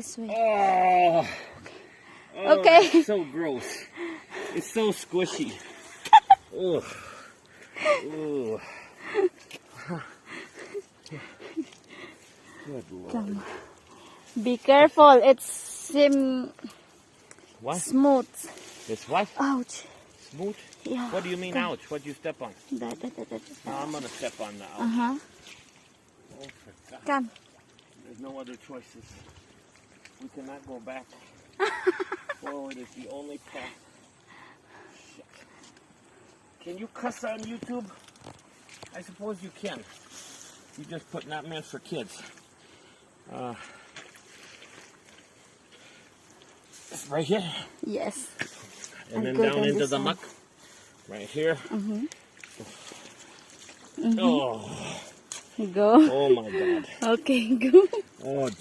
This way. Oh. Oh, Okay. that's so gross. It's so squishy. Ugh. Ugh. Good Lord. Come. Be careful. It's What? smooth. It's what? Ouch. Smooth? Yeah. What do you mean Come. ouch? What do you step on? That. No, I'm gonna step on the ouch. Uh-huh. Oh, for God. Come. There's no other choices. We cannot go back. Forward is the only path. Shit. Can you cuss on YouTube? I suppose you can. You just put not meant for kids. Right here. Yes. And then good down on into this the one. muck. Right here. Mm-hmm. Oh. Go. Oh my God. Okay, go. Oh, gee.